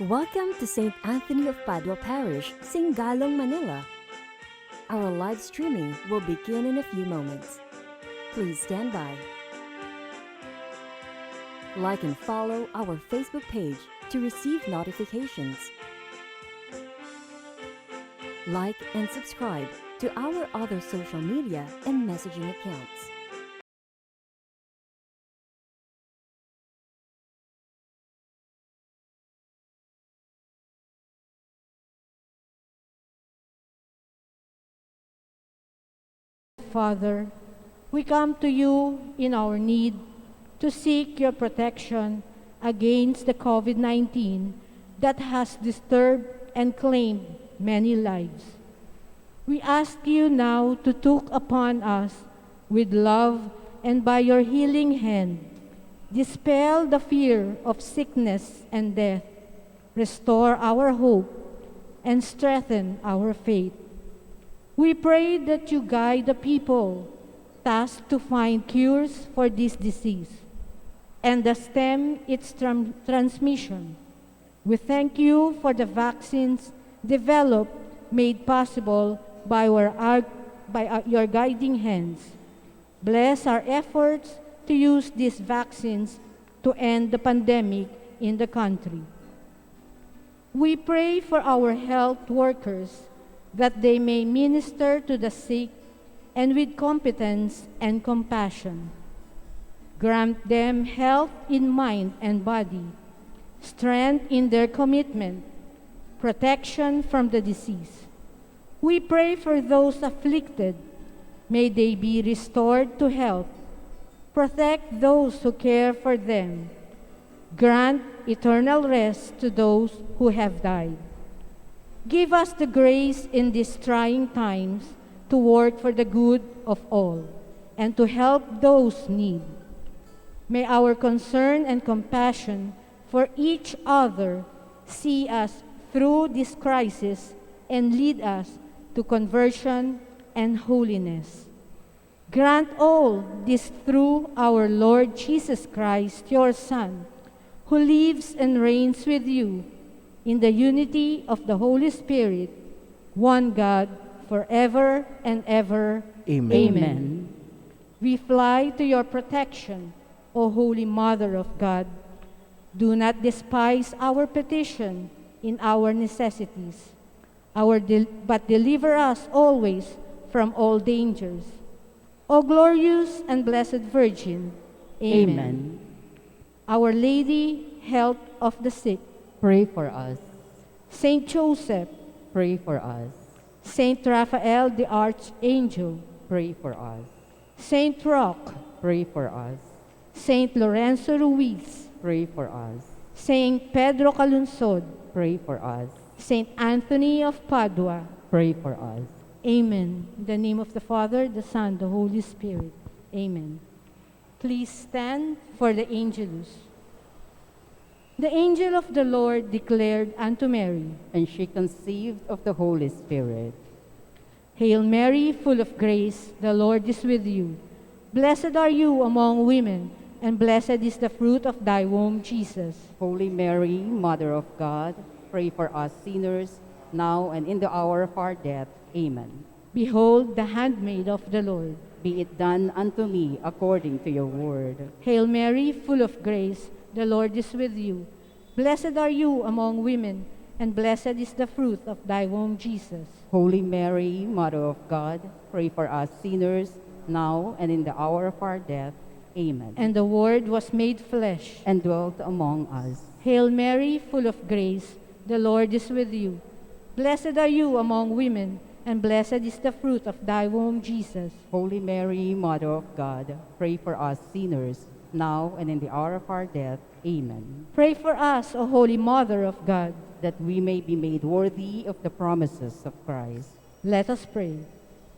Welcome to St. Anthony of Padua Parish, Singalong, Manila. Our live streaming will begin in a few moments. Please stand by. Like and follow our Facebook page to receive notifications. Like and subscribe to our other social media and messaging accounts. Father, we come to you in our need to seek your protection against the COVID-19 that has disturbed and claimed many lives. We ask you now to look upon us with love and by your healing hand, dispel the fear of sickness and death, restore our hope, and strengthen our faith. We pray that you guide the people tasked to find cures for this disease and to stem its transmission. We thank you for the vaccines developed, made possible by your guiding hands. Bless our efforts to use these vaccines to end the pandemic in the country. We pray for our health workers that they may minister to the sick and with competence and compassion. Grant them health in mind and body, strength in their commitment, protection from the disease. We pray for those afflicted. May they be restored to health. Protect those who care for them. Grant eternal rest to those who have died. Give us the grace in these trying times to work for the good of all and to help those in need. May our concern and compassion for each other see us through this crisis and lead us to conversion and holiness. Grant all this through our Lord Jesus Christ, your Son, who lives and reigns with you in the unity of the Holy Spirit, one God, forever and ever. Amen. Amen. We fly to your protection, O Holy Mother of God. Do not despise our petition in our necessities, but deliver us always from all dangers. O glorious and blessed Virgin. Amen. Our Lady, health of the sick, pray for us. Saint Joseph, Pray for us. Saint Raphael the Archangel, Pray for us. Saint Roch, Pray for us. Saint Lorenzo Ruiz, Pray for us. Saint Pedro Calungsod, Pray for us. Saint Anthony of Padua. Pray for us. Amen. In the name of the Father, the Son, the Holy Spirit. Amen. Please stand for the Angelus. The angel of the Lord declared unto Mary, And she conceived of the Holy Spirit. Hail Mary, full of grace, the Lord is with you. Blessed are you among women, and blessed is the fruit of thy womb, Jesus. Holy Mary, Mother of God, pray for us sinners, now and in the hour of our death. Amen. Behold the handmaid of the Lord. Be it done unto me according to your word. Hail Mary, full of grace, the Lord is with you. Blessed are you among women, and blessed is the fruit of thy womb, Jesus. Holy Mary, Mother of God, pray for us sinners, now and in the hour of our death. Amen. And the Word was made flesh. And dwelt among us. Hail Mary, full of grace, the Lord is with you. Blessed are you among women, and blessed is the fruit of thy womb, Jesus. Holy Mary, Mother of God, pray for us sinners, now and in the hour of our death. Amen. Pray for us, O Holy Mother of God, that we may be made worthy of the promises of Christ. Let us pray.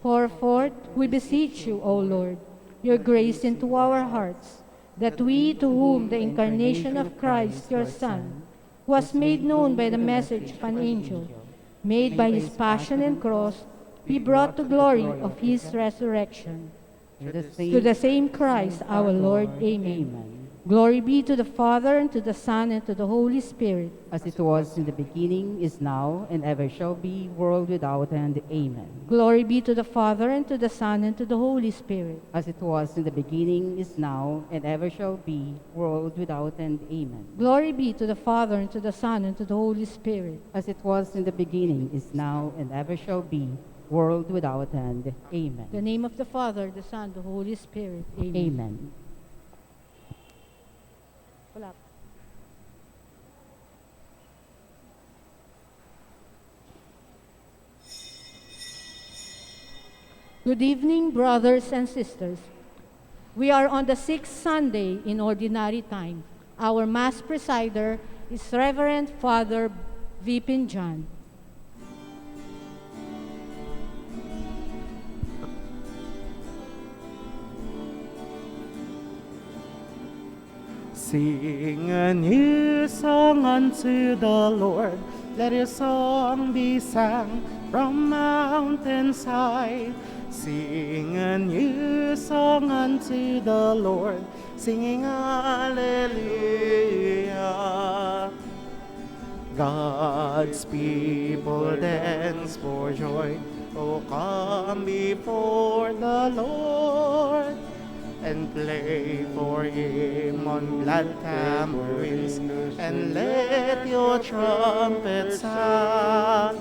Pour forth, we beseech you, O Lord, your grace into our hearts, that we, to whom the incarnation of Christ, your Son, was made known by the message of an angel, made by his passion and cross, be brought to glory of his resurrection. To the same Christ our Lord. Amen. Glory be to the Father, and to the Son, and to the Holy Spirit. as it was in the beginning, is now, and ever shall be, world without end. Amen. Glory be to the Father, and to the Son, and to the Holy Spirit. As it was in the beginning, is now, and ever shall be, world without end. Amen. Glory be to the Father, and to the Son, and to the Holy Spirit. As it was in the beginning, is now, and ever shall be, world without end. Amen. In the name of the Father, the Son, the Holy Spirit. Amen. Amen. Wala. Good evening, brothers and sisters. We are on the sixth Sunday in Ordinary Time. Our Mass presider is Reverend Father Vipin John. Sing a new song unto the Lord. Let your song be sung from mountainside. Sing a new song unto the Lord, singing Hallelujah. God's people dance for joy. Oh, come before the Lord and play for him on glad tambourines, and let your trumpets sound.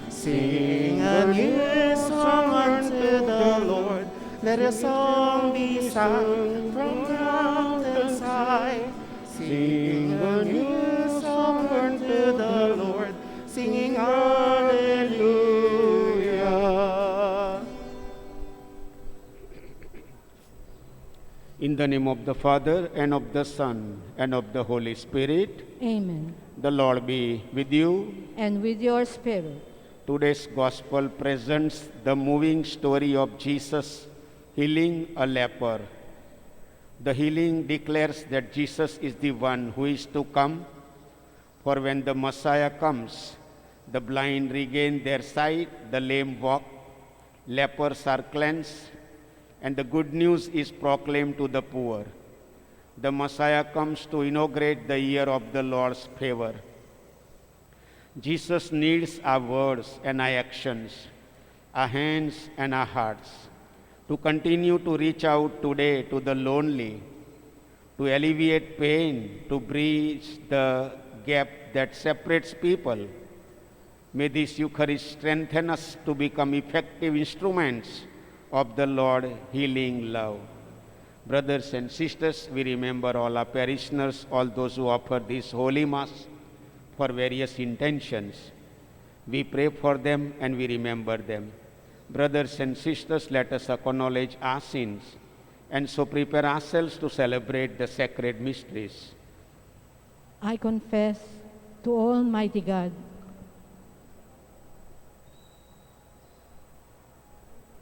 Sing a new song unto the Lord. Let your song be sung from mountains high. Sing a new song unto the Lord, singing Hallelujah. In the name of the Father, and of the Son, and of the Holy Spirit, Amen. the Lord be with you. And with your spirit. Today's Gospel presents the moving story of Jesus healing a leper. The healing declares that Jesus is the one who is to come, for when the Messiah comes, the blind regain their sight, the lame walk, lepers are cleansed, and the good news is proclaimed to the poor. The Messiah comes to inaugurate the year of the Lord's favor. Jesus needs our words and our actions, our hands and our hearts, to continue to reach out today to the lonely, to alleviate pain, to bridge the gap that separates people. May this Eucharist strengthen us to become effective instruments of the Lord's healing love. Brothers and sisters, we remember all our parishioners, all those who offer this Holy Mass for various intentions. We pray for them and we remember them. Brothers and sisters, let us acknowledge our sins and so prepare ourselves to celebrate the sacred mysteries. I confess to Almighty God,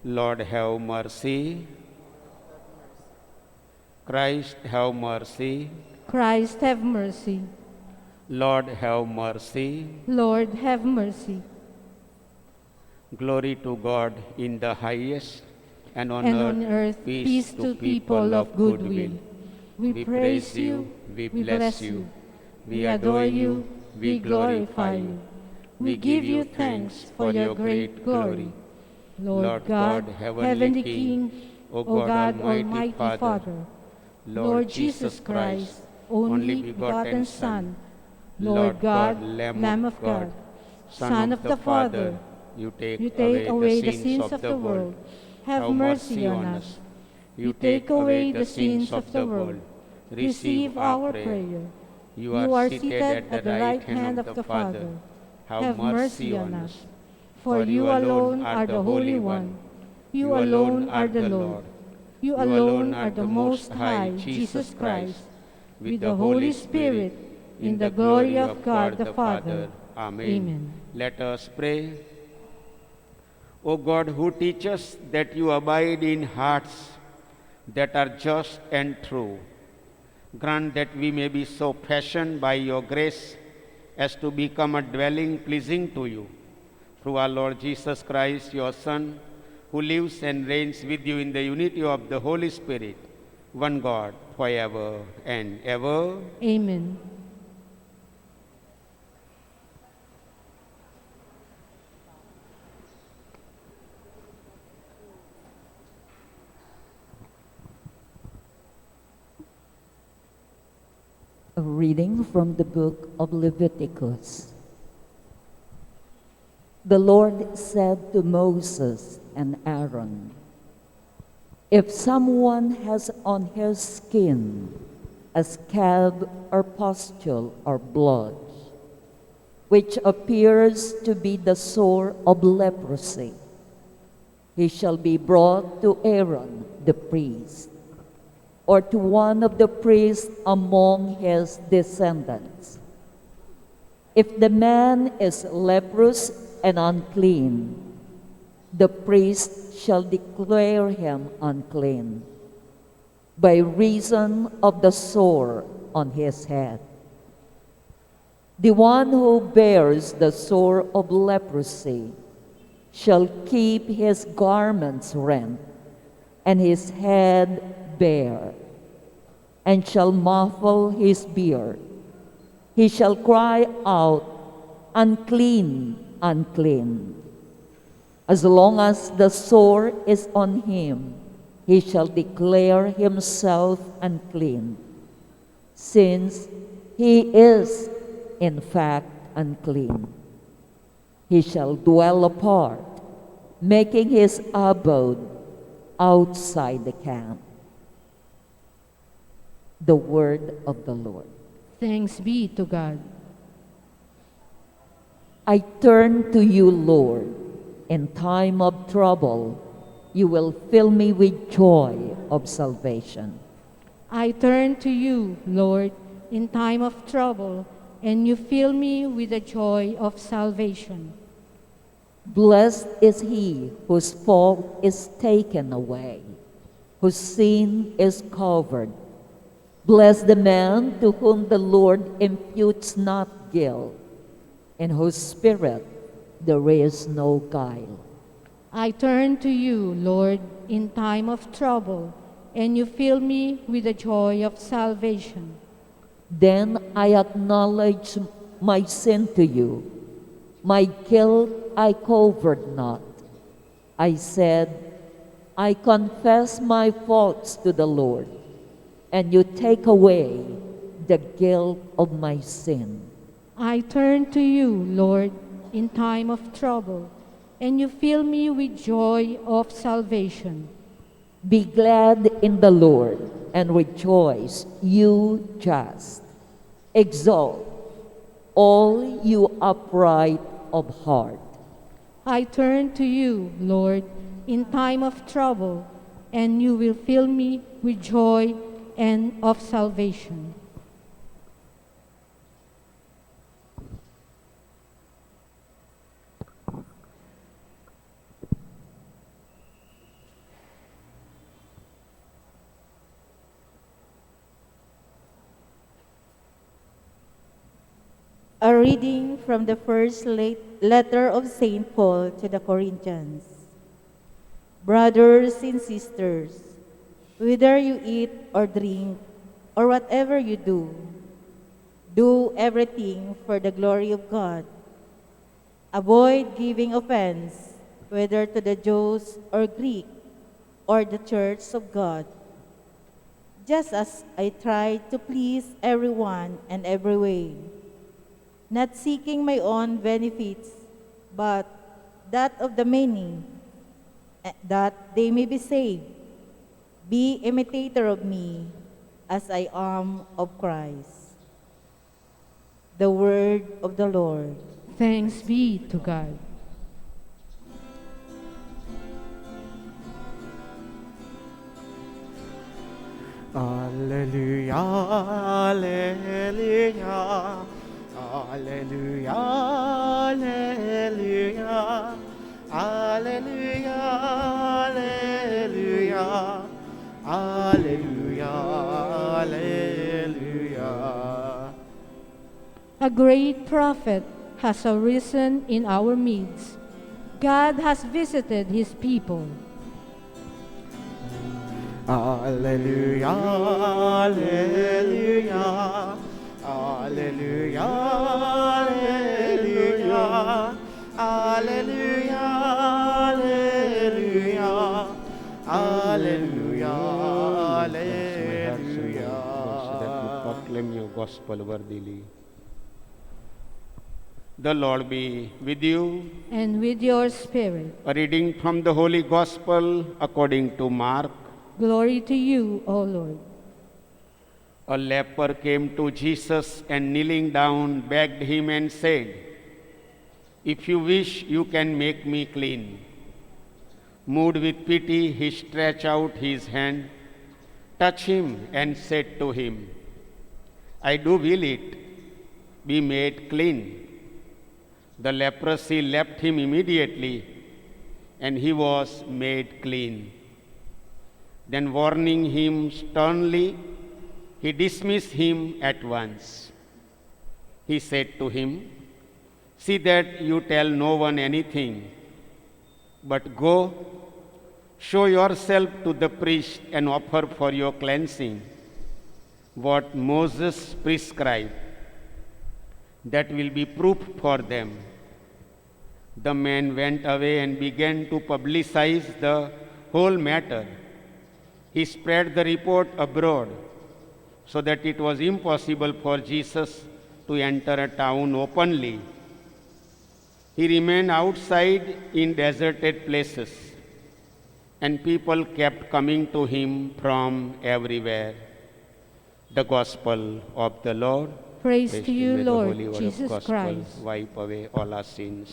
Lord, have mercy. Christ, have mercy. Christ have mercy. Lord, have mercy. Lord have mercy. Glory to God in the highest, and on And earth, on earth, peace to people of good will. We praise you, we we bless bless you, you, we adore you, we glorify you. We give you thanks for your great glory. Lord God, Heavenly King, O God, Almighty Father, Lord Jesus Christ, only begotten Son, Lord God, Lamb of God, Son of the Father, you take away the sins of the world. Have mercy on us. You take away the sins of the world. Receive our prayer. You are seated at the right hand of the Father. Have mercy on us. For you alone are the Holy One. You alone are the Lord. You alone are the Most High, Jesus Christ, with the Holy Spirit, in the glory of God the Father. Amen. Let us pray. O God, who teach us that you abide in hearts that are just and true, grant that we may be so fashioned by your grace as to become a dwelling pleasing to you. Through our Lord Jesus Christ, your Son, who lives and reigns with you in the unity of the Holy Spirit, one God, forever and ever. Amen. A reading from the book of Leviticus. The Lord said to Moses and Aaron, "If someone has on his skin a scab or pustule or blood, which appears to be the sore of leprosy, he shall be brought to Aaron the priest, or to one of the priests among his descendants. If the man is leprous and unclean, the priest shall declare him unclean by reason of the sore on his head. The one who bears the sore of leprosy shall keep his garments rent and his head bare, and shall muffle his beard. He shall cry out, 'Unclean, unclean.' As long as the sore is on him, he shall declare himself unclean, since he is in fact unclean. He shall dwell apart, making his abode outside the camp." The word of the Lord. Thanks be to God. I turn to you, Lord. In time of trouble, you will fill me with joy of salvation. I turn to you, Lord, in time of trouble, and you fill me with the joy of salvation. Blessed is he whose fault is taken away, whose sin is covered. Bless the man to whom the Lord imputes not guilt, in whose spirit there is no guile. I turn to you, Lord, in time of trouble, and you fill me with the joy of salvation. Then I acknowledge my sin to you. My guilt I covered not. I said, "I confess my faults to the Lord," and you take away the guilt of my sin. I turn to you, Lord, in time of trouble, and you fill me with joy of salvation. Be glad in the Lord and rejoice, you just. Exult, all you upright of heart. I turn to you, Lord, in time of trouble, and you will fill me with joy and of salvation. A reading from the first letter of St. Paul to the Corinthians. Brothers and sisters, whether you eat or drink or whatever you do everything for the glory of God. Avoid giving offense, whether to the Jews or Greek or the church of God, just as I try to please everyone in every way, not seeking my own benefits, but that of the many, that they may be saved. Be imitator of me, as I am of Christ. The word of the Lord. Thanks be to God. Alleluia, alleluia, alleluia, alleluia, alleluia, alleluia, alleluia, alleluia. A great prophet has arisen in our midst. God has visited his people. Alleluia, Alleluia, Alleluia, Alleluia, Alleluia, Alleluia, Alleluia, So that we proclaim your gospel worthily. The Lord be with you. And with your spirit. A reading from the Holy Gospel according to Mark. Glory to you, O Lord. A leper came to Jesus and kneeling down begged him and said, "If you wish, you can make me clean." Moved with pity, he stretched out his hand, touched him, and said to him, "I do will it, be made clean." The leprosy left him immediately, and he was made clean. Then, warning him sternly, he dismissed him at once. He said to him, "See that you tell no one anything, but go, show yourself to the priest and offer for your cleansing what Moses prescribed. That will be proof for them." The man went away and began to publicize the whole matter. He spread the report abroad so that it was impossible for Jesus to enter a town openly. He remained outside in deserted places, and people kept coming to him from everywhere. The Gospel of the Lord. Praise to you, May the Lord Holy Word of Jesus Gospel Christ. wipe away all our sins.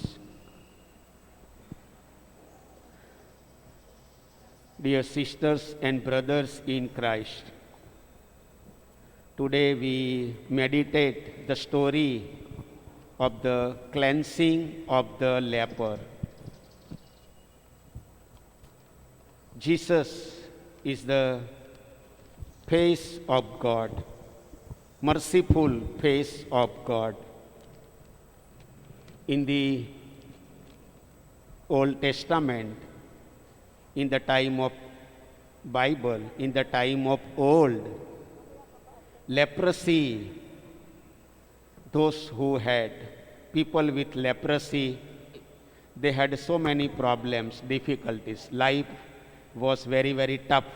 Dear sisters and brothers in Christ, today we meditate the story of the cleansing of the leper. Jesus is the face of God, merciful face of God. In the Old Testament, in the time of Bible, in the time of old, leprosy, those who had people with leprosy, they had so many problems, difficulties. Life was very, very tough.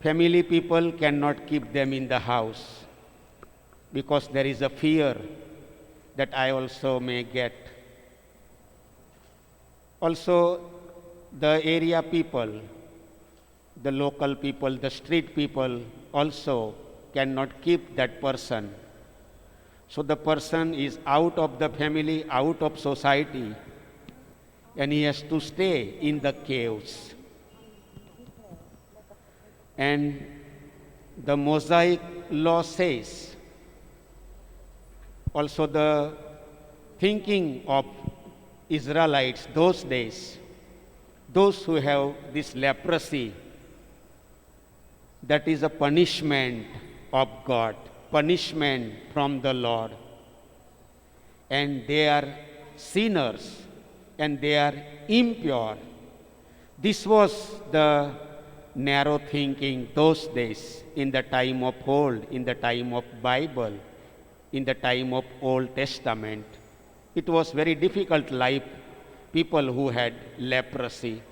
Family people cannot keep them in the house because there is a fear that I also may get. Also, the area people, the local people, the street people also cannot keep that person. So the person is out of the family, out of society, and he has to stay in the caves. And the Mosaic law says, also the thinking of Israelites those days, those who have this leprosy, that is a punishment of God, punishment from the Lord. And they are sinners and they are impure. This was the narrow thinking those days, in the time of old, in the time of Bible, in the time of Old Testament. It was very difficult life, people who had leprosy.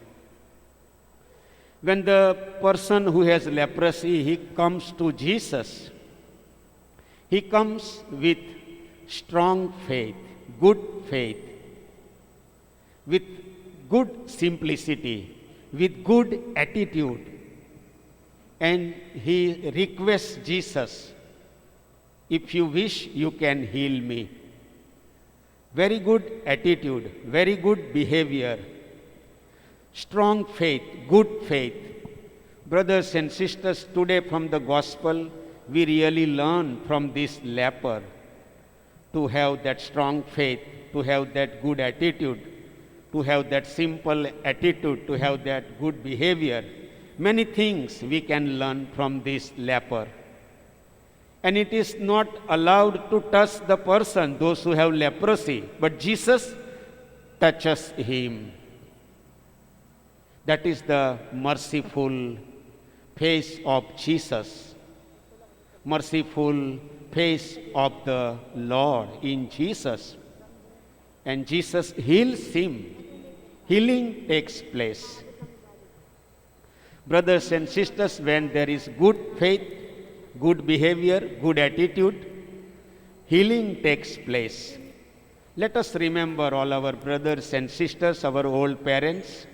When the person who has leprosy, he comes to Jesus, he comes with strong faith, good faith, with good simplicity, with good attitude, and he requests Jesus, "If you wish, you can heal me." Very good attitude, very good behavior, strong faith, good faith. Brothers and sisters, today from the gospel, we really learn from this leper to have that strong faith, to have that good attitude, to have that simple attitude, to have that good behavior. Many things we can learn from this leper. And it is not allowed to touch the person, those who have leprosy, but Jesus touches him. That is the merciful face of Jesus, merciful face of the Lord in Jesus. And Jesus heals him. Healing takes place. Brothers and sisters, when there is good faith, good behavior, good attitude, healing takes place. Let us remember all our brothers and sisters, our old parents,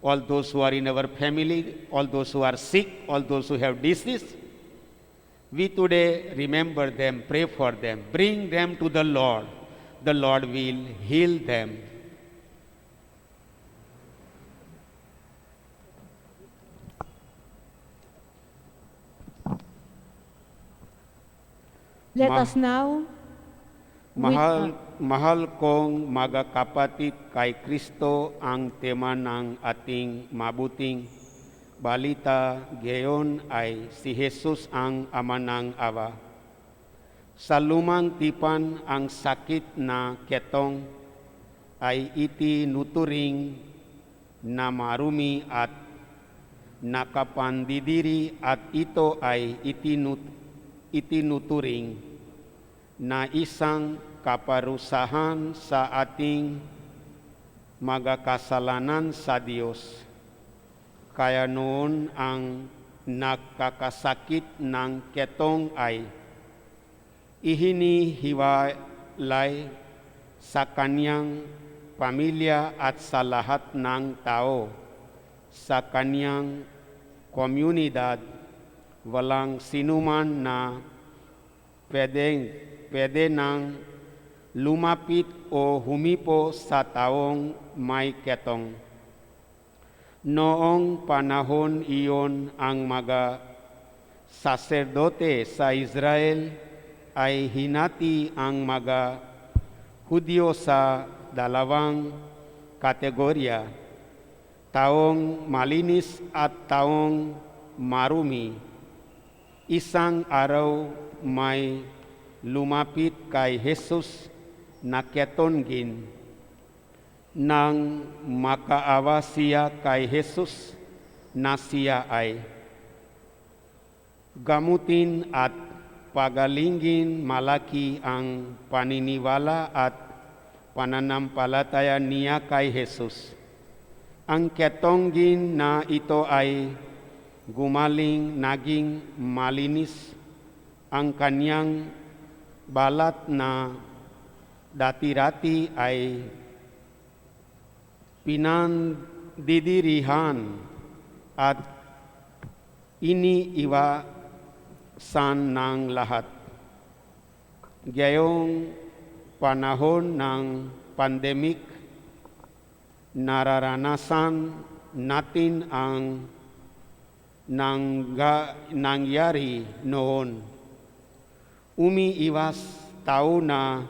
all those who are in our family, all those who are sick, all those who have disease. We today remember them, pray for them, bring them to the Lord. The Lord will heal them. Let Ma- us now Mahal kong mga kapatid, kay Kristo ang tema ng ating mabuting balita. Gayon ay si Jesus ang Ama ng Aba. Sa lumang tipan ang sakit na ketong ay itinuturing na marumi at nakapandidiri, at ito ay itinuturing na isang kaparusahan sa ating mga kasalanan sa Diyos. Kaya noon ang nakakasakit ng ketong ay ihinihiwalay sa kanyang pamilya at sa lahat ng tao sa kanyang komunidad. Walang sinuman na pwede nang lumapit o humipo sa taong may ketong. Noong panahon iyon, ang mga saserdote sa Israel ay hinati ang mga Hudyo sa dalawang kategorya, taong malinis at taong marumi. Isang araw may lumapit kay Jesus na ketongin. Nang makaawa siya kay Jesus na siya ay gamutin at pagalingin, malaki ang paniniwala at pananampalataya niya kay Jesus. Ang ketongin na ito ay gumaling, naging malinis. Ang kanyang balat na dati-rati ay pinandidirihan at iniiwasan ng lahat. Gayong panahon ng pandemic, nararanasan natin ang nangyari noon. Umiiwas tao na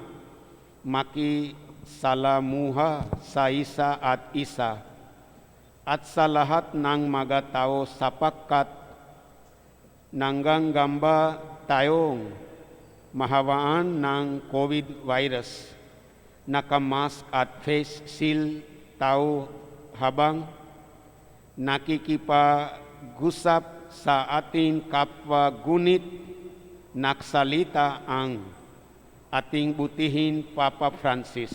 makisalamuha sa isa at isa at sa lahat ng mga tao, sapagkat nanggagamba tayong mahawaan ng COVID virus. Nakamask at face shield tao habang nakikipag-usap sa ating kapwa, gunit naksalita ang ating butihin Papa Francis.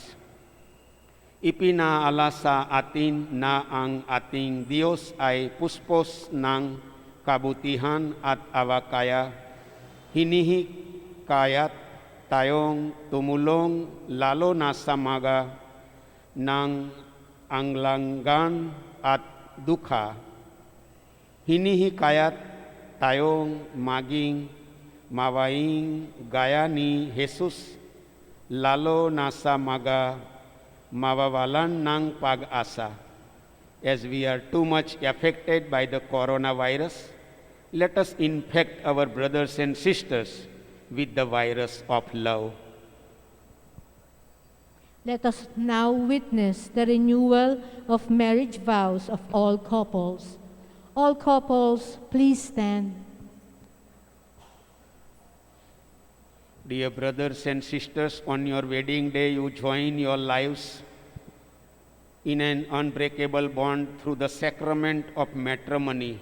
Ipinaala sa atin na ang ating Diyos ay puspos ng kabutihan at awa, kaya hinihikayat tayong tumulong lalo na sa mga ng anglangan at dukha. Hinihikayat tayong maging mawaing gaya ni Jesus, lalo na sa mga mawawalan ng pag-asa. As we are too much affected by the coronavirus, let us infect our brothers and sisters with the virus of love. let us now witness the renewal of marriage vows of all couples. All couples, please stand. Dear brothers and sisters, on your wedding day, you join your lives in an unbreakable bond through the sacrament of matrimony,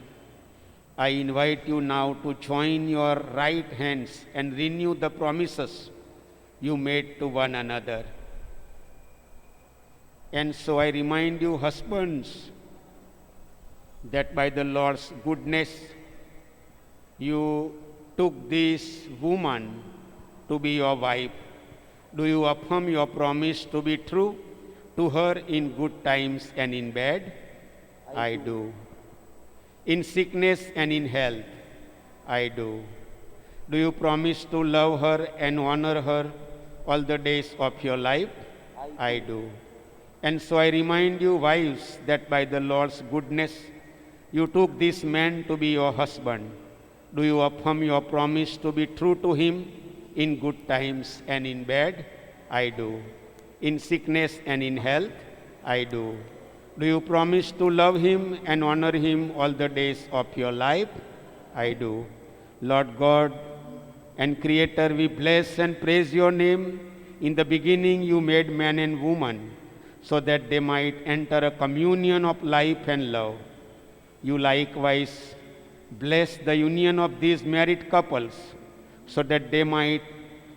I invite you now to join your right hands and renew the promises you made to one another. And so I remind you, husbands, that by the Lord's goodness, you took this woman to be your wife. Do you affirm your promise to be true to her in good times and in bad? I do. In sickness and in health? I do. Do you promise to love her and honor her all the days of your life? I do. And so I remind you, wives, that by the Lord's goodness, you took this man to be your husband. Do you affirm your promise to be true to him in good times and in bad? I do. In sickness and in health? I do. Do you promise to love him and honor him all the days of your life? I do. Lord God and Creator, we bless and praise your name. In the beginning you made man and woman so that they might enter a communion of life and love. You likewise bless the union of these married couples so that they might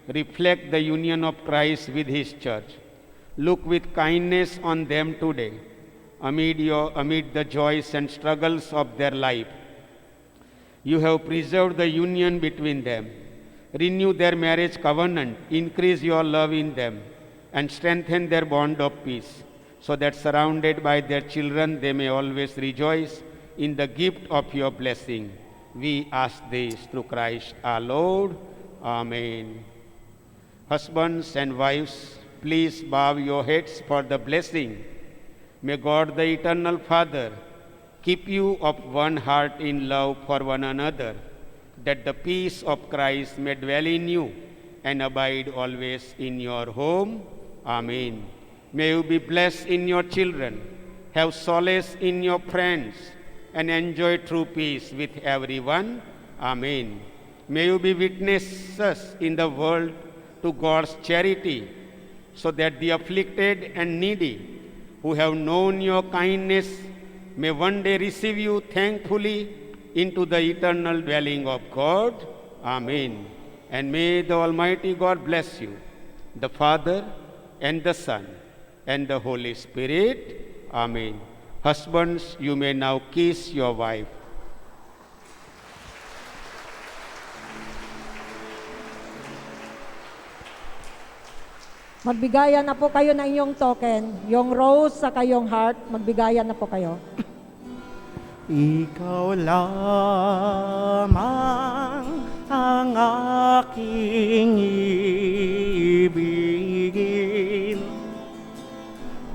reflect the union of Christ with his church. Look with kindness on them today amid the joys and struggles of their life. You have preserved the union between them. Renew their marriage covenant, increase your love in them, and strengthen their bond of peace, so that surrounded by their children they may always rejoice in the gift of your blessing. We ask this through Christ our Lord. Amen. Husbands and wives, please bow your heads for the blessing. May God the Eternal Father keep you of one heart in love for one another, that the peace of Christ may dwell in you and abide always in your home. Amen. May you be blessed in your children, have solace in your friends, and enjoy true peace with everyone. Amen. May you be witnesses in the world to God's charity, so that the afflicted and needy who have known your kindness may one day receive you thankfully into the eternal dwelling of God. Amen. And may the Almighty God bless you, the Father and the Son and the Holy Spirit. Amen. Husbands, you may now kiss your wife. Magbigayan na po kayo ng inyong token. Yung rose sa kayong heart, magbigayan na po kayo. Ikaw lamang ang aking ibigin,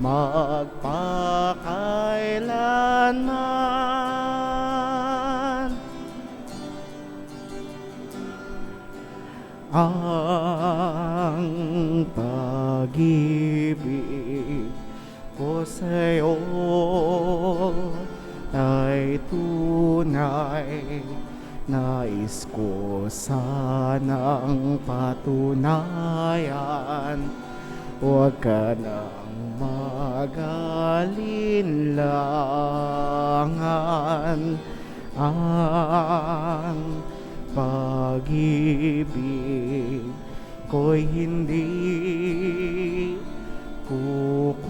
magpakailanman. Ang pag-ibig ko sa'yo ay tunay, nais ko sanang patunayan. Huwag ka nang mag-alinlangan. Ang pag-ibig ko'y hindi kukupas,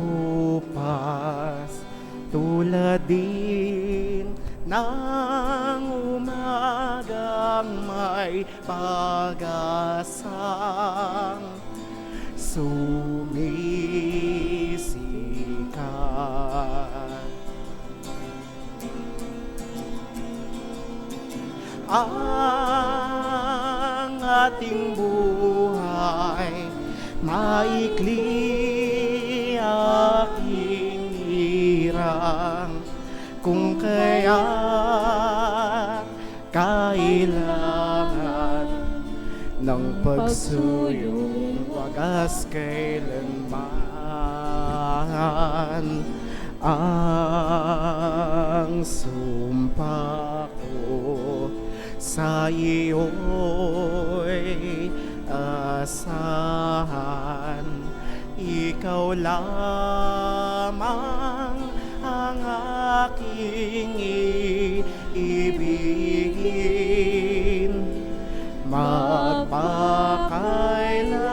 tulad din ng umagang may pag-asang sumisikat. Ang ating buhay maikli, aking hirang, kung kaya kailangan ng pagsuyong wagas kailanman. Ang sumpa ko sa iyo'y asahan, ikaw lamang ang aking iibigin magpakailanman.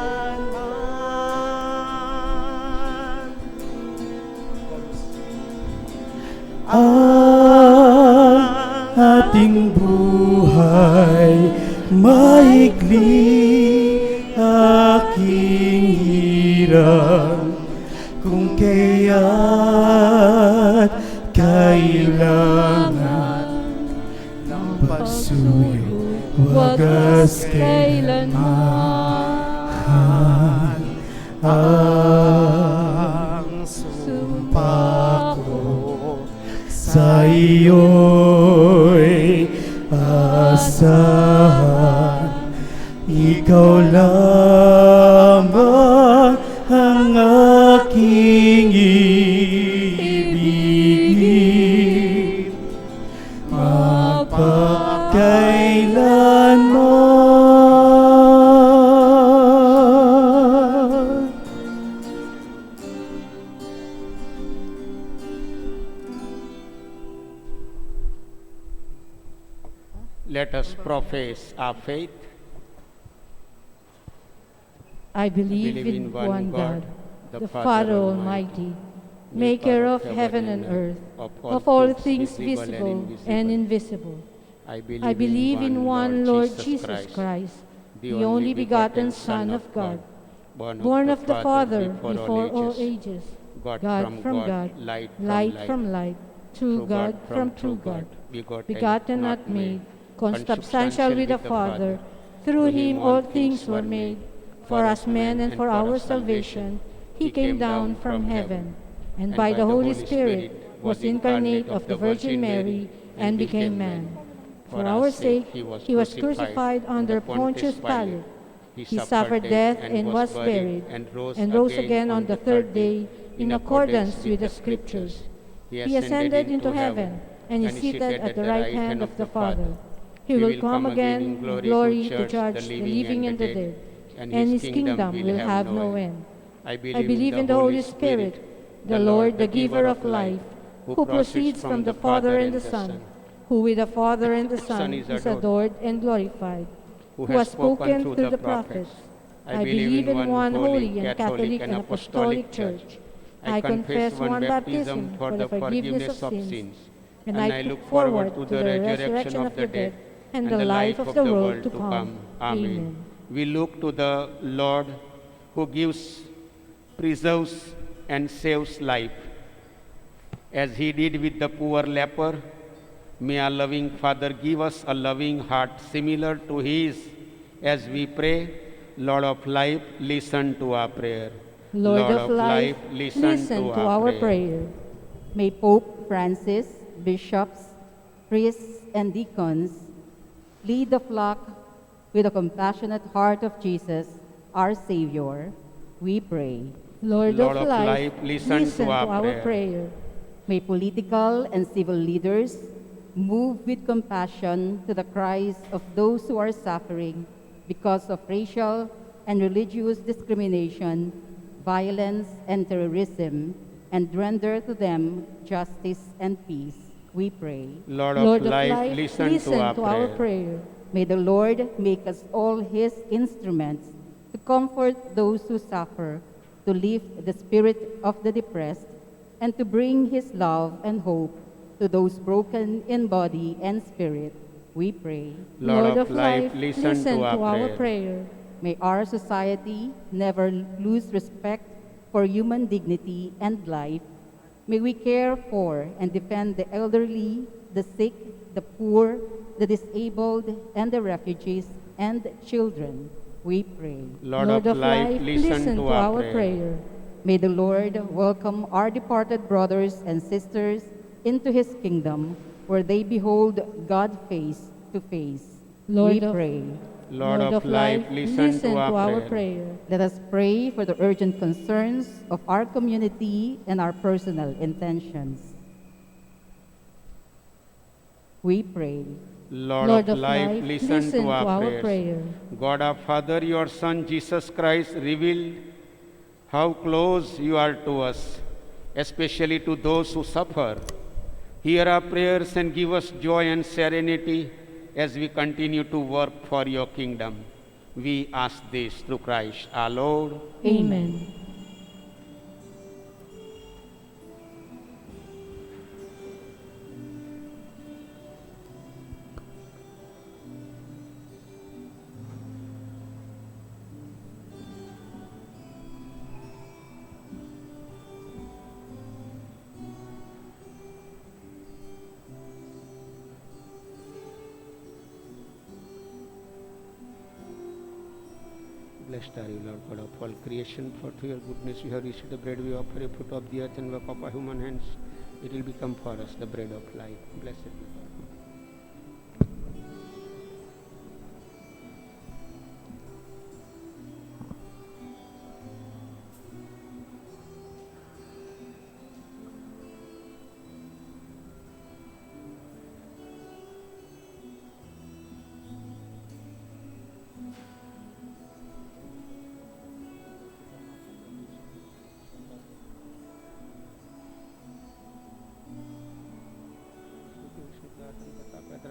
Ang ating buhay maikli, aking hirap kung kaya't kailangan ng pagsuyo, wagas kailanman. Ang sumpa ko sa iyo'y asahan, ikaw lamang ang aking ibigin magpakailanman. Let us profess our faith. I believe in one God, the Father Almighty, maker of heaven and earth, of all things visible and invisible. I I believe in one Lord Jesus Christ, the only begotten Son of God, born of the Father before all ages, God from God, light from light, true God from true God, begotten not made, consubstantial with the Father. Through him all things were made. For us men and for our salvation, he came down from heaven, and by the Holy Spirit was incarnate of the Virgin Mary and became man. For our sake, he was crucified under Pontius Pilate. He suffered death and was buried, and rose again on the third day in accordance with the Scriptures. He ascended into heaven, and is seated at the right hand of the Father. He will come again in glory to judge the living and the dead, and his kingdom will have no end. I believe in the Holy Spirit, the Lord, the giver of life, who proceeds from the Father and the Son, who with the Father and the Son is adored and glorified, who has spoken through the prophets. I believe in one holy and Catholic and Apostolic Church. I confess one baptism for the forgiveness of sins, and I look forward to the resurrection of the dead and the life of the world to come. Amen. We look to the Lord who gives, preserves, and saves life. As he did with the poor leper, may our loving Father give us a loving heart similar to his as we pray. Lord of life, listen to our prayer. Lord of life, listen to our prayer. May Pope Francis, bishops, priests, and deacons lead the flock with the compassionate heart of Jesus, our Savior. We pray. Lord of life, listen to our prayer. May political and civil leaders move with compassion to the cries of those who are suffering because of racial and religious discrimination, violence, and terrorism, and render to them justice and peace. We pray. Lord of life, listen to our prayer. May the Lord make us all his instruments to comfort those who suffer, to lift the spirit of the depressed, and to bring his love and hope to those broken in body and spirit. We pray. Lord of life, listen to our prayer. May our society never lose respect for human dignity and life. May we care for and defend the elderly, the sick, the poor, the disabled, and the refugees and children. We pray. Lord of life, listen to our prayer. May the Lord welcome our departed brothers and sisters into his kingdom, where they behold God face to face. Lord we of- pray. Lord of life, listen to our prayer. Let us pray for the urgent concerns of our community and our personal intentions. We pray. Lord of life, listen to our prayer. God our Father, your Son Jesus Christ revealed how close you are to us, especially to those who suffer. Hear our prayers and give us joy and serenity as we continue to work for your kingdom. We ask this through Christ our Lord. Amen. Blessed are you, Lord God of all creation, for through your goodness we have received the bread we offer, a fruit of the earth and work of our human hands. It will become for us the bread of life. Blessed be God.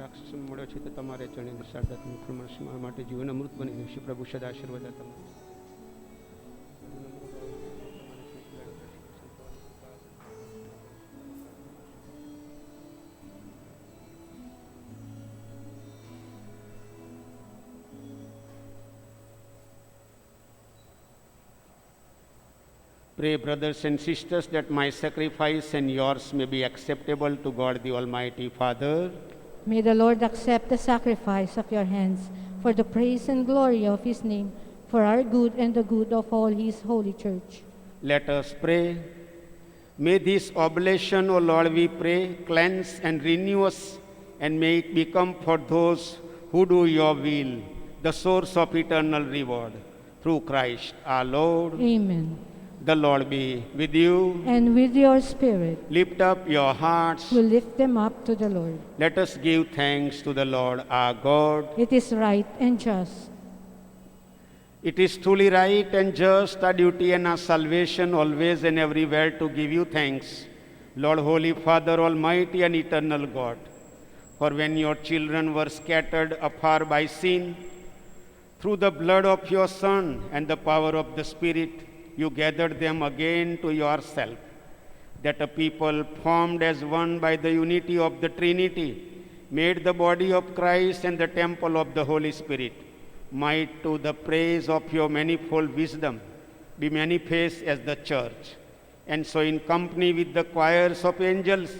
રાક્ષસનો મળ્યો છે તો તમારે ચણીને શારદાત્મક પ્રમાણ માટે જીવન અમૃત બની રહેશે. પ્રભુ સદા આશીર્વાદ તમારે. Pray, brothers and sisters, that my sacrifice and yours may be acceptable to God the Almighty Father. May the Lord accept the sacrifice of your hands for the praise and glory of his name, for our good and the good of all his holy church. Let us pray. May this oblation, O Lord, we pray, cleanse and renew us, and may it become for those who do your will the source of eternal reward. Through Christ our Lord. Amen. The Lord be with you. And with your spirit, Lift up your hearts. we lift them up to the Lord. Let us give thanks to the Lord our God. It is right and just. It is truly right and just, our duty and our salvation, always and everywhere to give you thanks, Lord, Holy Father, Almighty and eternal God. For when your children were scattered afar by sin, through the blood of your Son and the power of the Spirit, you gathered them again to yourself, that a people formed as one by the unity of the Trinity, made the body of Christ and the temple of the Holy Spirit, might to the praise of your manifold wisdom be manifest as the church. And so in company with the choirs of angels,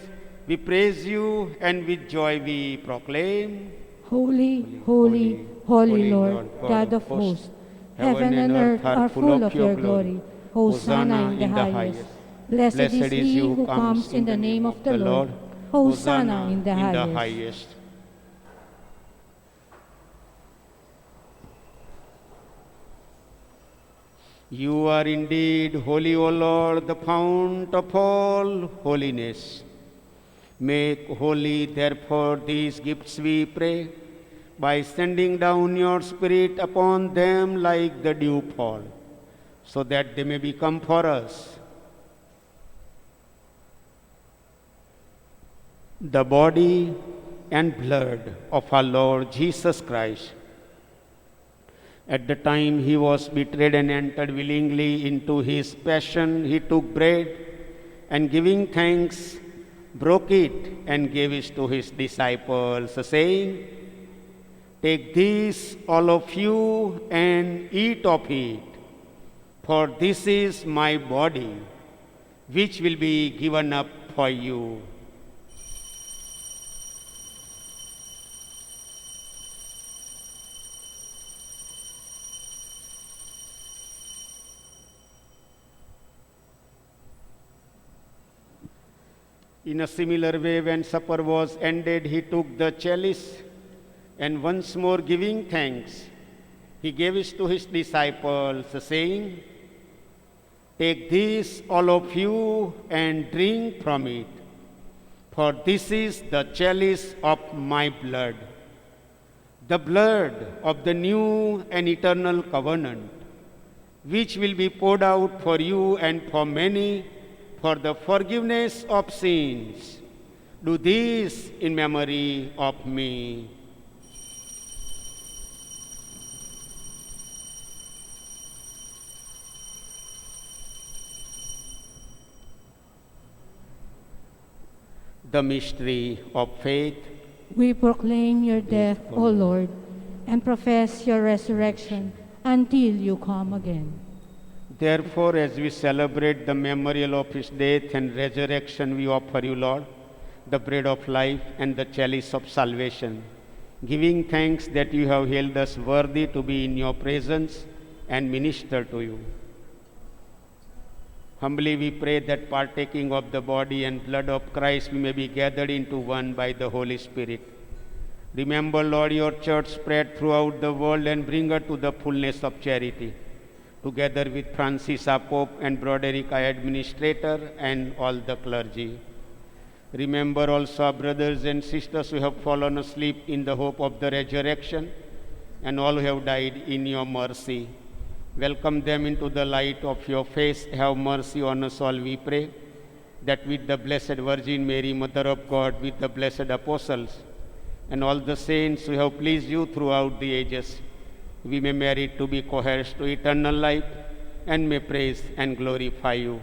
we praise you, and with joy we proclaim, Holy, holy, holy Lord, God of hosts. Heaven and earth are full of your glory. Hosanna in the highest. Blessed is he who comes in the name of the Lord. Hosanna in the highest. You are indeed holy, O Lord, the fount of all holiness. Make holy, therefore, these gifts, we pray, by sending down your Spirit upon them like the dew fall, so that they may become for us the body and blood of our Lord Jesus Christ. At the time he was betrayed and entered willingly into his passion, he took bread and, giving thanks, broke it and gave it to his disciples, saying, Take this, all of you, and eat of it, for this is my body, which will be given up for you. In a similar way, when supper was ended, he took the chalice, and once more giving thanks, he gave it to his disciples, saying, Take this, all of you, and drink from it, for this is the chalice of my blood, the blood of the new and eternal covenant, which will be poured out for you and for many for the forgiveness of sins. Do this in memory of me. The mystery of faith. We proclaim your death, O Lord, and profess your resurrection until you come again. Therefore, as we celebrate the memorial of his death and resurrection, we offer you, Lord, the bread of life and the chalice of salvation, giving thanks that you have held us worthy to be in your presence and minister to you. Humbly we pray that partaking of the body and blood of Christ, we may be gathered into one by the Holy Spirit. Remember, Lord, your church spread throughout the world and bring her to the fullness of charity. Together with Francis, our Pope, and Broderick, our administrator, and all the clergy. Remember also our brothers and sisters who have fallen asleep in the hope of the resurrection, and all who have died in your mercy. Welcome them into the light of your face. Have mercy on us all, we pray, that with the Blessed Virgin Mary, Mother of God, with the blessed apostles, and all the saints who have pleased you throughout the ages, we may merit to be co-heirs to eternal life, and may praise and glorify you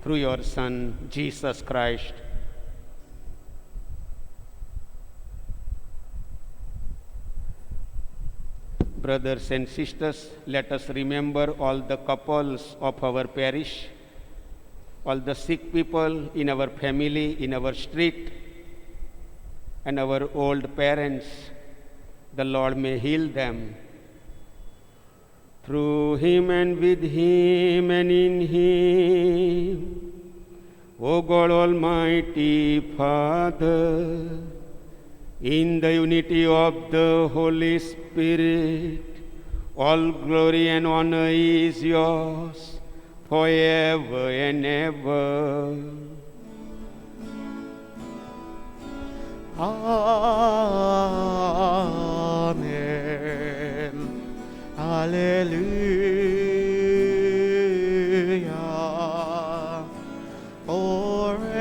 through your Son, Jesus Christ. Brothers and sisters, let us remember all the couples of our parish, all the sick people in our family, in our street, and our old parents. The Lord may heal them. Through him and with him and in him, O God Almighty Father, in the unity of the Holy Spirit, all glory and honor is yours forever and ever. Amen. Hallelujah. Forever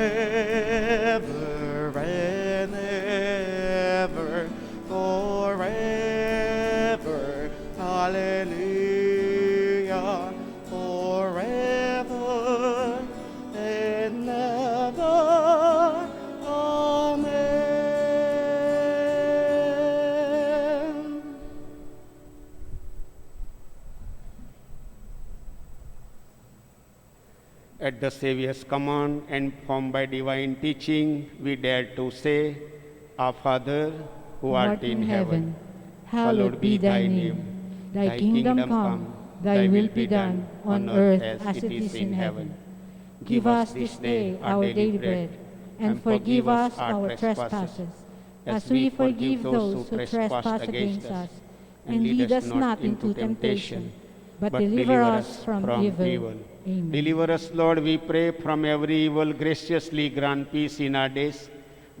and ever. Forever. Hallelujah. Forever and ever. Amen. At the Saviour's command and formed by divine teaching, we dare to say, Our Father, who art in heaven, hallowed be thy name. Thy kingdom come, thy will be done on earth as it is in heaven. Give us this day our daily bread, and forgive us our trespasses, as we forgive those who trespass against us. And lead us not into temptation, but deliver us from evil. Amen. Deliver us, Lord, we pray, from every evil. Graciously grant peace in our days,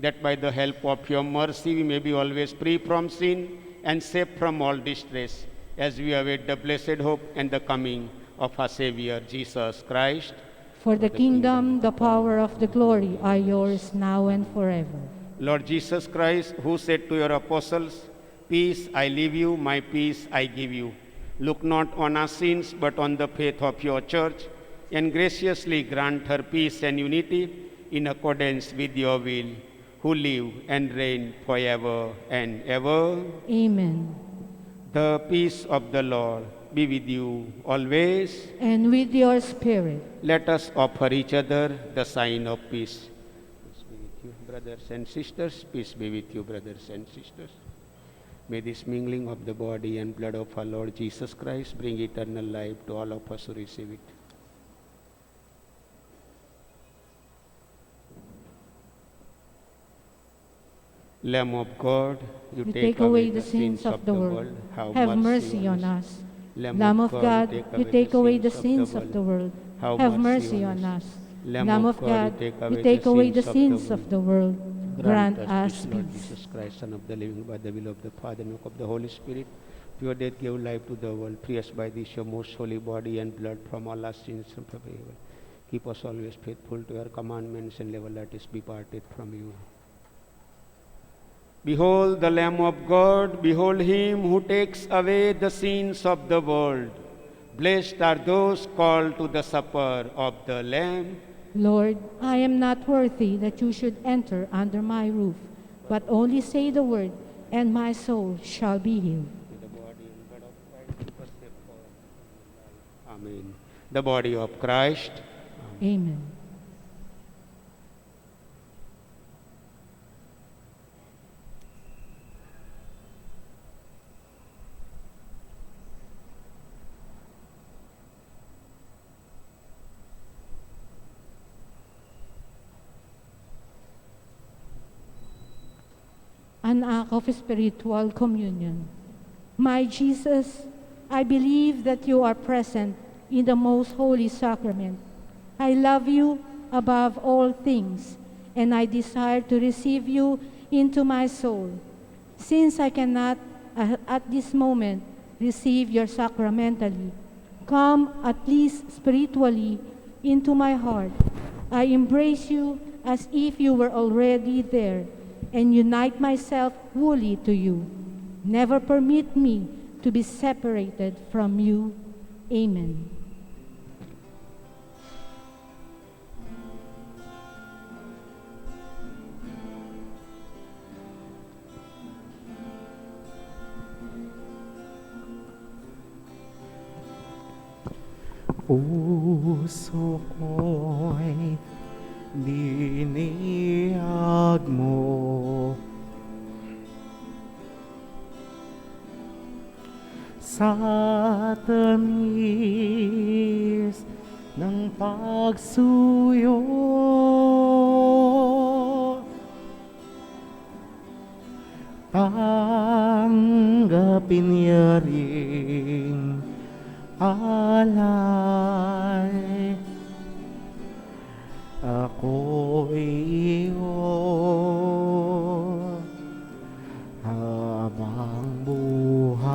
that by the help of your mercy we may be always free from sin and safe from all distress, as we await the blessed hope and the coming of our Savior, Jesus Christ. For the kingdom, the power of the glory are yours now and forever. Lord Jesus Christ, who said to your apostles, Peace I leave you, my peace I give you. Look not on our sins, but on the faith of your church, and graciously grant her peace and unity in accordance with your will, who live and reign forever and ever. Amen. The peace of the Lord be with you always. And with your spirit. Let us offer each other the sign of peace. Peace be with you, brothers and sisters. Peace be with you, brothers and sisters. May this mingling of the body and blood of our Lord Jesus Christ bring eternal life to all of us who receive it. Lamb of God, you take away the sins of the world. Have mercy on us. Lamb of God, you take away the sins of the world. Have mercy on us. Lamb of God, you take away the sins of the world. Grant us Lord peace. Jesus Christ, Son of the living, by the will of the Father and of the Holy Spirit, Your death gave life to the world. Free us by this your most holy body and blood from all our sins and from evil. Keep us always faithful to your commandments and never let us be parted from you. Behold the Lamb of God, behold him who takes away the sins of the world. Blessed are those called to the supper of the Lamb. Lord, I am not worthy that you should enter under my roof, but only say the word, and my soul shall be healed. The body and blood of Christ, keep us safe for Amen. The body of Christ. Amen. An act of spiritual communion. My Jesus, I believe that you are present in the most holy sacrament. I love you above all things, and I desire to receive you into my soul. Since I cannot at this moment receive you sacramentally, come at least spiritually into my heart. I embrace you as if you were already there, and unite myself wholly to you. Never permit me to be separated from you. Amen. Puso ko'y biniyag mo sa tamis ng pagsuyo. Tanggapin niya ring alay, ako'y iyo habang buhay.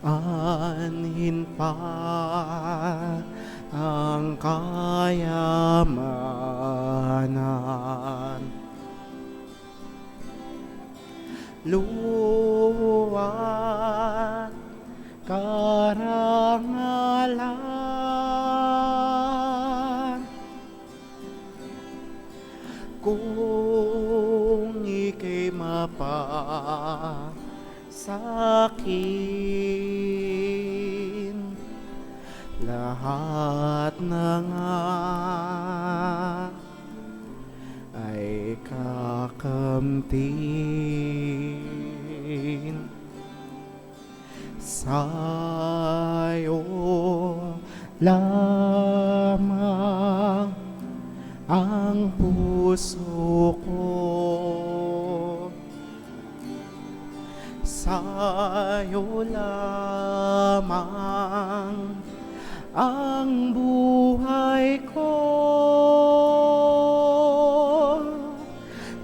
Anhin pa ang kayamanan, luwat karangalan, kung ika'y mapasakin, lahat na nga ay kakamtin. Sa'yo lamang ang puso ko, sa'yo lamang ang buhay ko.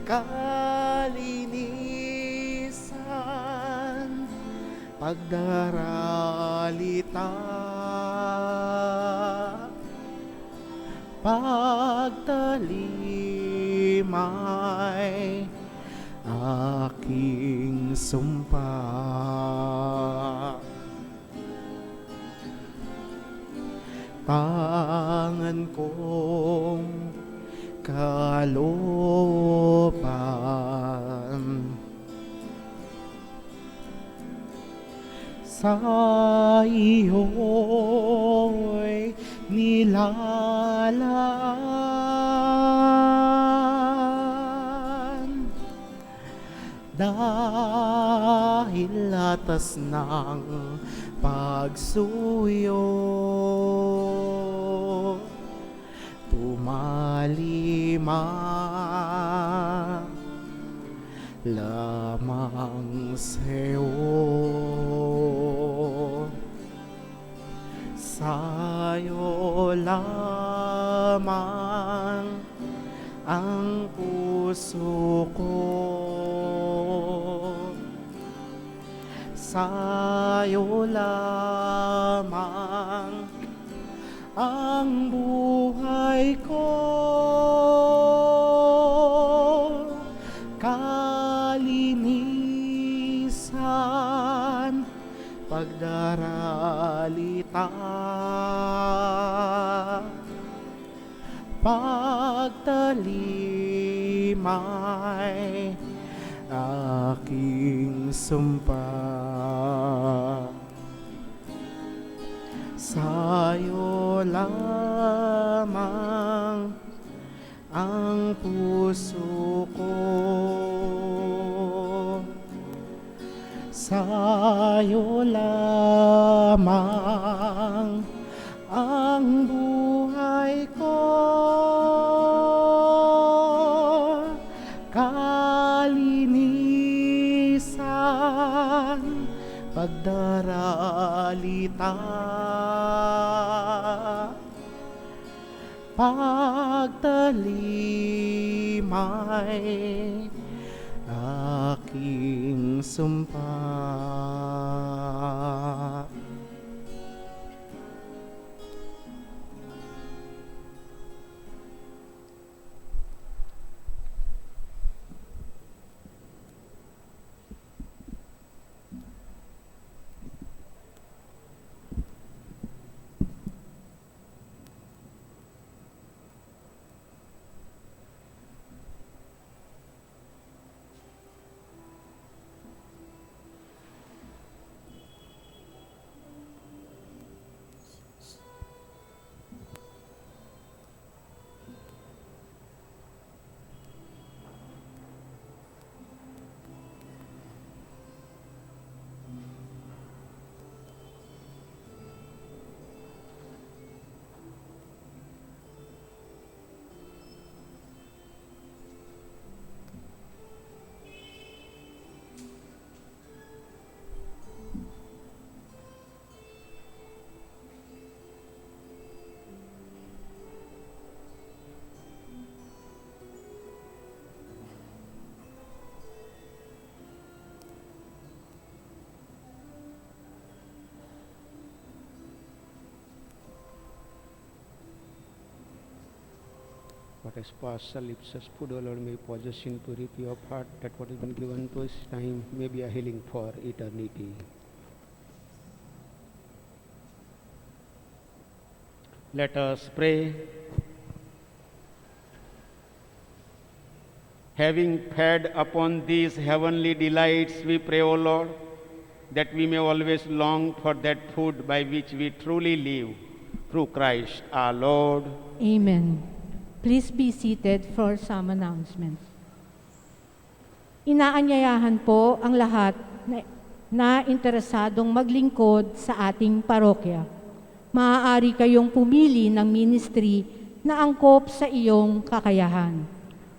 Kalinisan, pagdaralita, pagtalimay, aking sumpa. Tangan kong kalooban, sa iyo'y nilalaan, dahil latas ng pagsuyo, tumalima lamang sa'yo. Sa'yo lamang ang puso ko. Sa'yo lamang ang buhay ko. Kalinisan, pagdaralita, pagtalimay, aking sumpa. Sa'yo lamang ang puso ko. Sa'yo lamang ang buhay ko. Kalinisan, pagdaralita, pagtalimay, aking sumpa. What has passed shall lips us food, O Lord, may possess in purity of heart, that what has been given to us time may be a healing for eternity. Let us pray. Having fed upon these heavenly delights, we pray, O Lord, that we may always long for that food by which we truly live, through Christ our Lord. Amen. Please be seated for some announcements. Inaanyayahan po ang lahat na interesadong maglingkod sa ating parokya. Maaari kayong pumili ng ministry na angkop sa iyong kakayahan,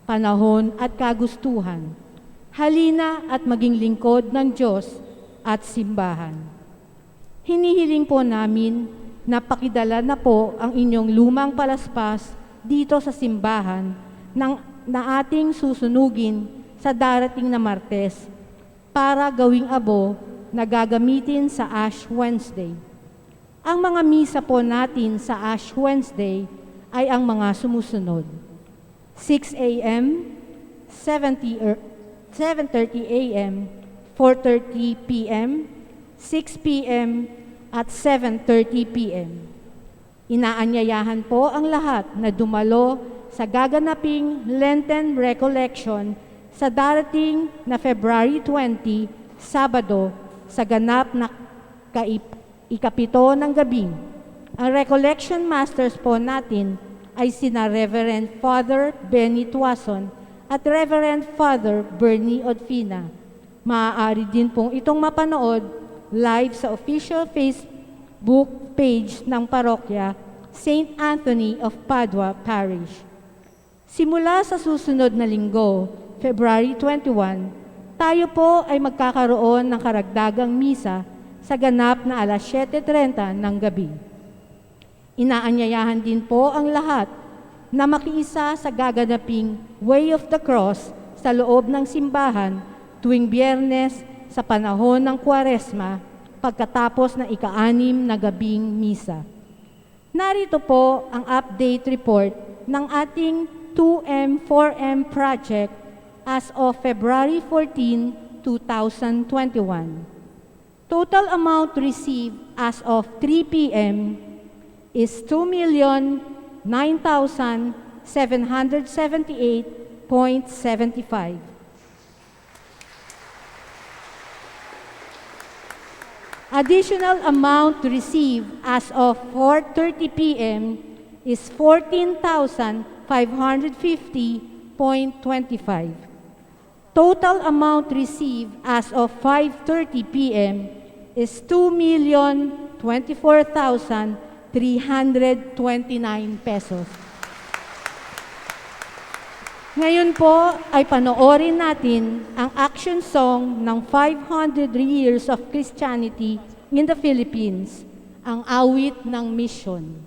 panahon at kagustuhan. Halina at maging lingkod ng Diyos at simbahan. Hinihiling po namin na pakidala na po ang inyong lumang palaspas dito sa simbahan na ating susunugin sa darating na Martes para gawing abo na gagamitin sa Ash Wednesday. Ang mga misa po natin sa Ash Wednesday ay ang mga sumusunod: 6 a.m., 7:30 a.m., 4:30 p.m., 6 p.m., at 7:30 p.m. Inaanyayahan po ang lahat na dumalo sa gaganaping Lenten Recollection sa darating na February 20, Sabado, sa ganap na ikapito ng gabi. Ang Recollection Masters po natin ay sina Reverend Father Benny Tuason at Reverend Father Bernie Odfina. Maaari din pong itong mapanood live sa official Facebook page ng parokya St. Anthony of Padua Parish. Simula sa susunod na linggo, February 21, tayo po ay magkakaroon ng karagdagang misa sa ganap na alas 7:30 ng gabi. Inaanyayahan din po ang lahat na makiisa sa gaganaping Way of the Cross sa loob ng simbahan tuwing Biyernes sa panahon ng Kwaresma pagkatapos ng ika-6 na gabing misa. Narito po ang update report ng ating 2M4M project as of February 14, 2021. Total amount received as of 3 p.m. is 2,09,778.75. Additional amount received as of 4:30 p.m. is 14,550.25. Total amount received as of 5:30 p.m. is 2,024,329 pesos. Ngayon po ay panoorin natin ang action song ng 500 Years of Christianity in the Philippines, ang awit ng mission.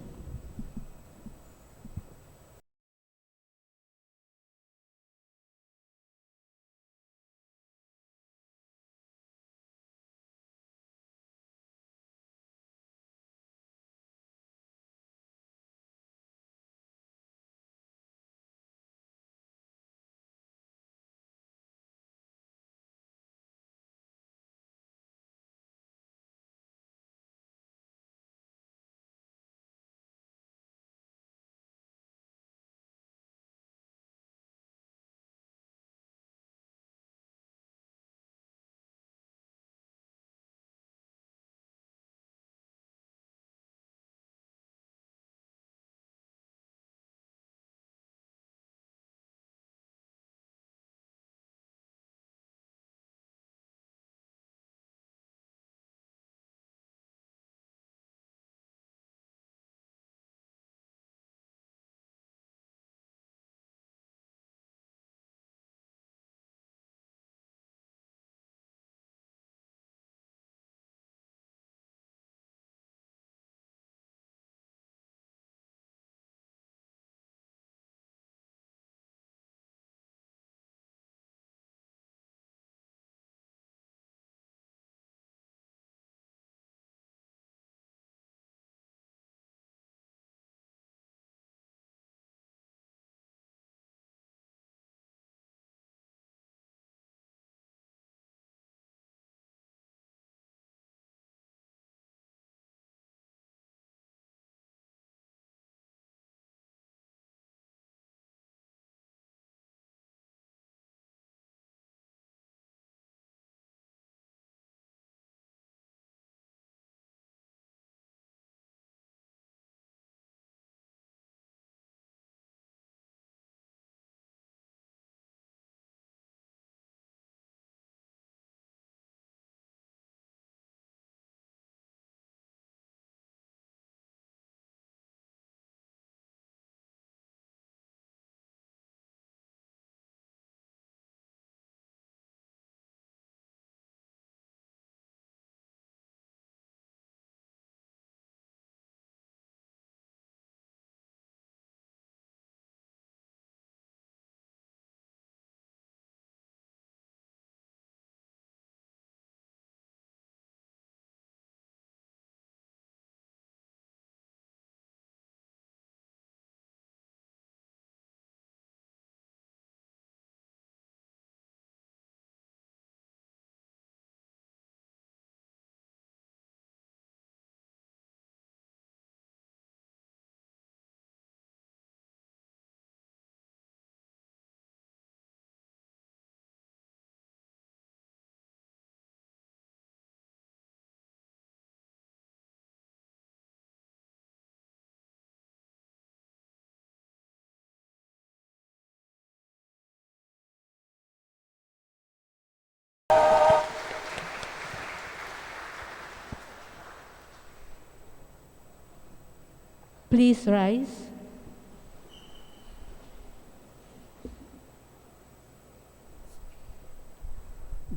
Please rise.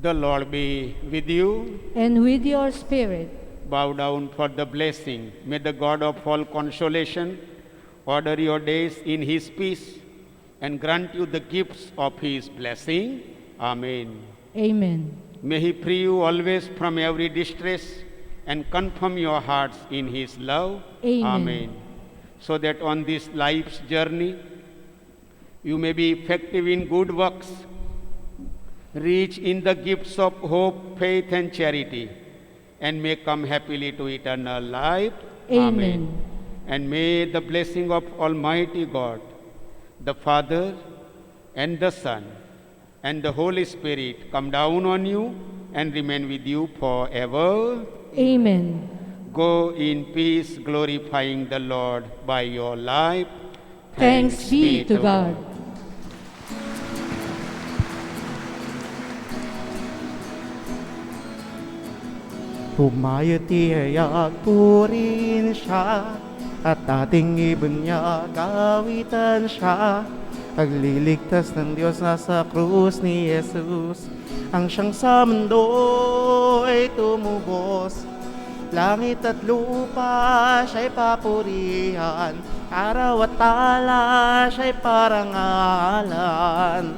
The Lord be with you. And with your spirit, Bow down for the blessing. May the God of all consolation, order your days in His peace, and grant you the gifts of His blessing. Amen. Amen. May He free you always from every distress and confirm your hearts in His love. Amen. So that on this life's journey, you may be effective in good works, rich in the gifts of hope, faith, and charity, and may come happily to eternal life. Amen. And may the blessing of Almighty God, the Father, and the Son, and the Holy Spirit come down on you and remain with you forever. Amen. Go in peace, glorifying the Lord by your life. Thanks be to God. Tumayot-tiyag purin siya, at ating ibunyag awitan siya. Pagliligtas ng Diyos na sa krus ni Jesus, ang siyang sa mundo ay tumubos. Langit at lupa siya'y papurihan, araw at tala siya'y parangalan.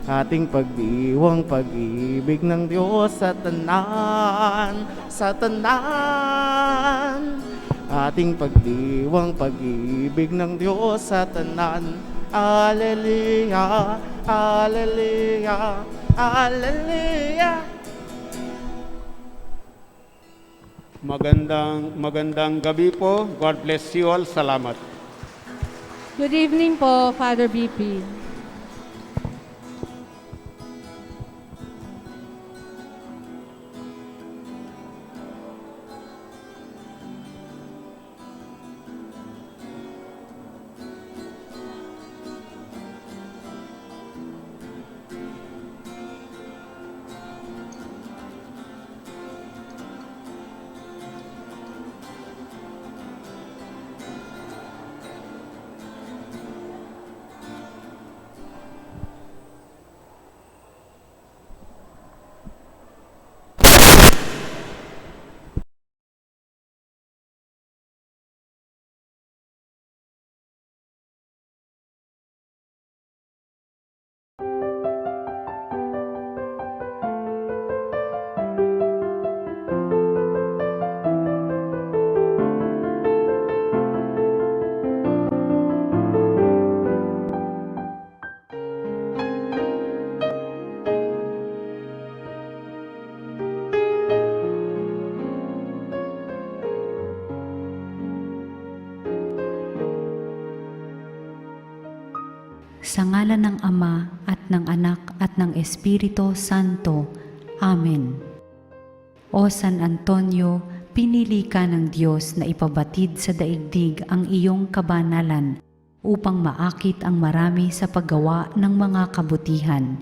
Ating pagdiwang pag-ibig ng Diyos sa tanan, sa tanan. Ating pagdiwang pag-ibig ng Diyos sa tanan. Alleluia, alleluia, alleluia. Magandang gabi po. God bless you all. Salamat. Good evening po, Father BP. Sa ngalan ng Ama at ng Anak at ng Espiritu Santo. Amen. O San Antonio, pinili ka ng Diyos na ipabatid sa daigdig ang iyong kabanalan upang maakit ang marami sa paggawa ng mga kabutihan.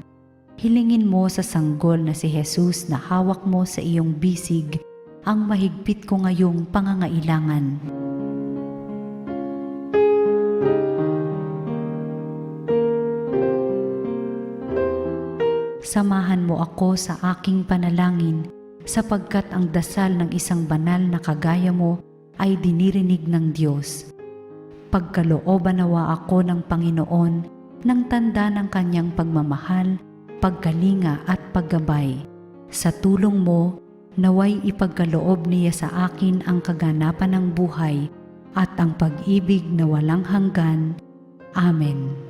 Hilingin mo sa sanggol na si Jesus na hawak mo sa iyong bisig ang mahigpit ko ngayong pangangailangan. Samahan mo ako sa aking panalangin sapagkat ang dasal ng isang banal na kagaya mo ay dinirinig ng Diyos. Pagkalooban nawa ako ng Panginoon ng tanda ng kanyang pagmamahal, pagkalinga at paggabay. Sa tulong mo, naway ipagkaloob niya sa akin ang kaganapan ng buhay at ang pag-ibig na walang hanggan. Amen.